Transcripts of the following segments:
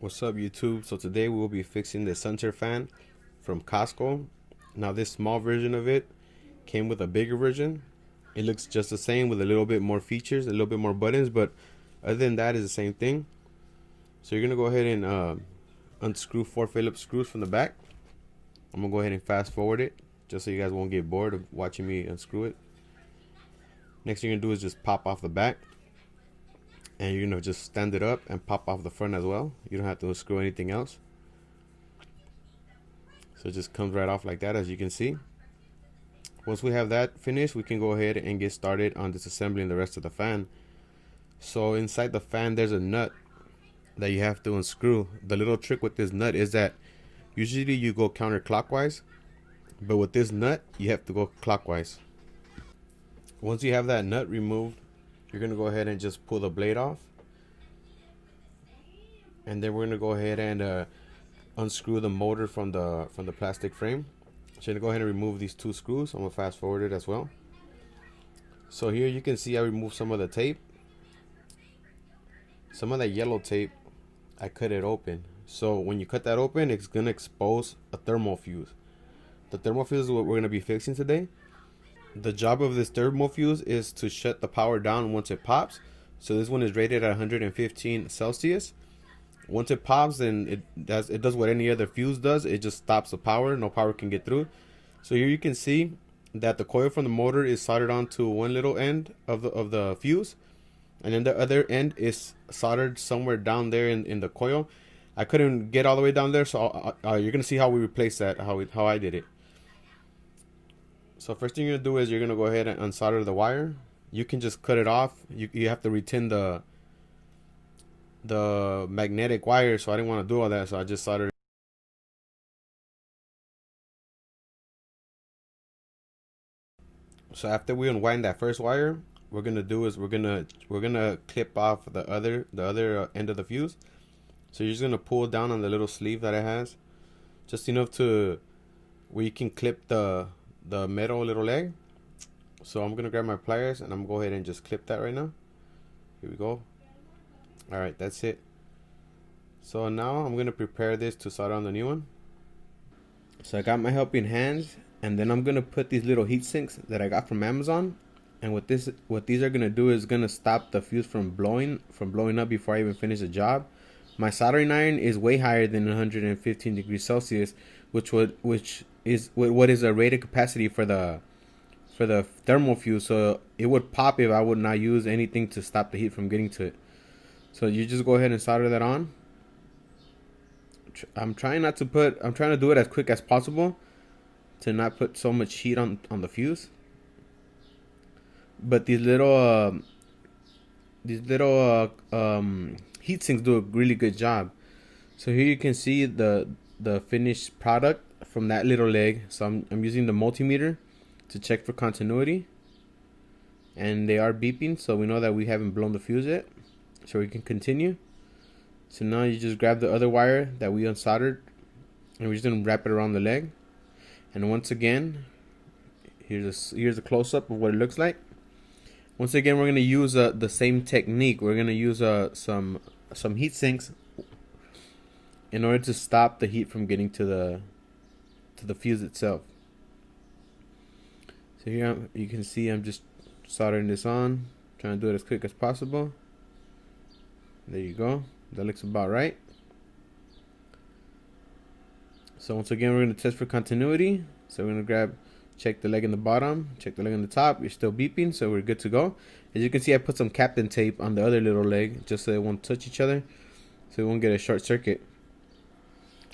What's up, YouTube? So today we will be fixing the Sunter Fan from Costco. Now this small version of it came with a bigger version. It looks just the same with a little bit more features, a little bit more buttons, but other than that is the same thing. So you're gonna go ahead and unscrew 4 Phillips screws from the back. I'm gonna go ahead and fast forward it just so you guys won't get bored of watching me unscrew it. Next thing you're gonna do is just pop off the back. And you're gonna just stand it up and pop off the front as well. You don't have to unscrew anything else. So it just comes right off like that, as you can see. Once we have that finished, we can go ahead and get started on disassembling the rest of the fan. So inside the fan, there's a nut that you have to unscrew. The little trick with this nut is that usually you go counterclockwise, but with this nut, you have to go clockwise. Once you have that nut removed, you're gonna go ahead and just pull the blade off, and then we're gonna go ahead and unscrew the motor from the plastic frame. So you're gonna go ahead and remove these 2 screws. I'm gonna fast forward it as well. So here you can see I removed some of the tape. Some of that yellow tape, I cut it open. So when you cut that open, it's gonna expose a thermal fuse. The thermal fuse is what we're gonna be fixing today. The job of this thermal fuse is to shut the power down once it pops. So this one is rated at 115 Celsius. Once it pops, then it does what any other fuse does. It just stops the power. No power can get through. So here you can see that the coil from the motor is soldered onto one little end of the fuse, and then the other end is soldered somewhere down there in the coil. I couldn't get all the way down there, so you're gonna see how we replace that, how I did it. So first thing you're gonna do is you're gonna go ahead and unsolder the wire. You can just cut it off. You have to retain the magnetic wire, so I didn't want to do all that, so I just soldered it. So after we unwind that first wire, we're gonna do is we're gonna clip off the other end of the fuse. So you're just gonna pull down on the little sleeve that it has, just enough to where you can clip the metal little leg. So I'm gonna grab my pliers and I'm gonna go ahead and just clip that right now. Here we go. All right, that's it. So now I'm gonna prepare this to solder on the new one. So I got my helping hands, and then I'm gonna put these little heat sinks that I got from Amazon. And what these are gonna do is gonna stop the fuse from blowing up before I even finish the job. My soldering iron is way higher than 115 degrees Celsius, which is what is a rated capacity for the thermal fuse. So it would pop if I would not use anything to stop the heat from getting to it. So you just go ahead and solder that on. I'm trying to do it as quick as possible to not put so much heat on the fuse. But these little heat sinks do a really good job. So here you can see the finished product from that little leg. So I'm using the multimeter to check for continuity, and they are beeping, so we know that we haven't blown the fuse yet, so we can continue. So now you just grab the other wire that we unsoldered, and we're just gonna wrap it around the leg. And once again, here's a close-up of what it looks like. Once again, we're gonna use the same technique. We're gonna use some heat sinks in order to stop the heat from getting to the fuse itself. So here you can see I'm just soldering this on, trying to do it as quick as possible. There you go. That looks about right. So once again, we're going to test for continuity. So we're going to check the leg in the bottom, check the leg on the top. You're still beeping, so we're good to go. As you can see, I put some Captain tape on the other little leg just so they won't touch each other, so we won't get a short circuit.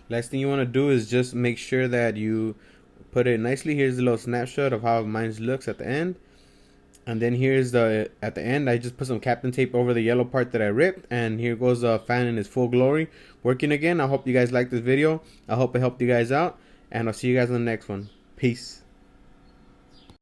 Last thing you want to do is just make sure that you put it nicely. Here's a little snapshot of how mine looks at the end. And then here's at the end, I just put some Captain tape over the yellow part that I ripped. And here goes the fan in its full glory, working again. I hope you guys liked this video. I hope it helped you guys out. And I'll see you guys in the next one. Peace.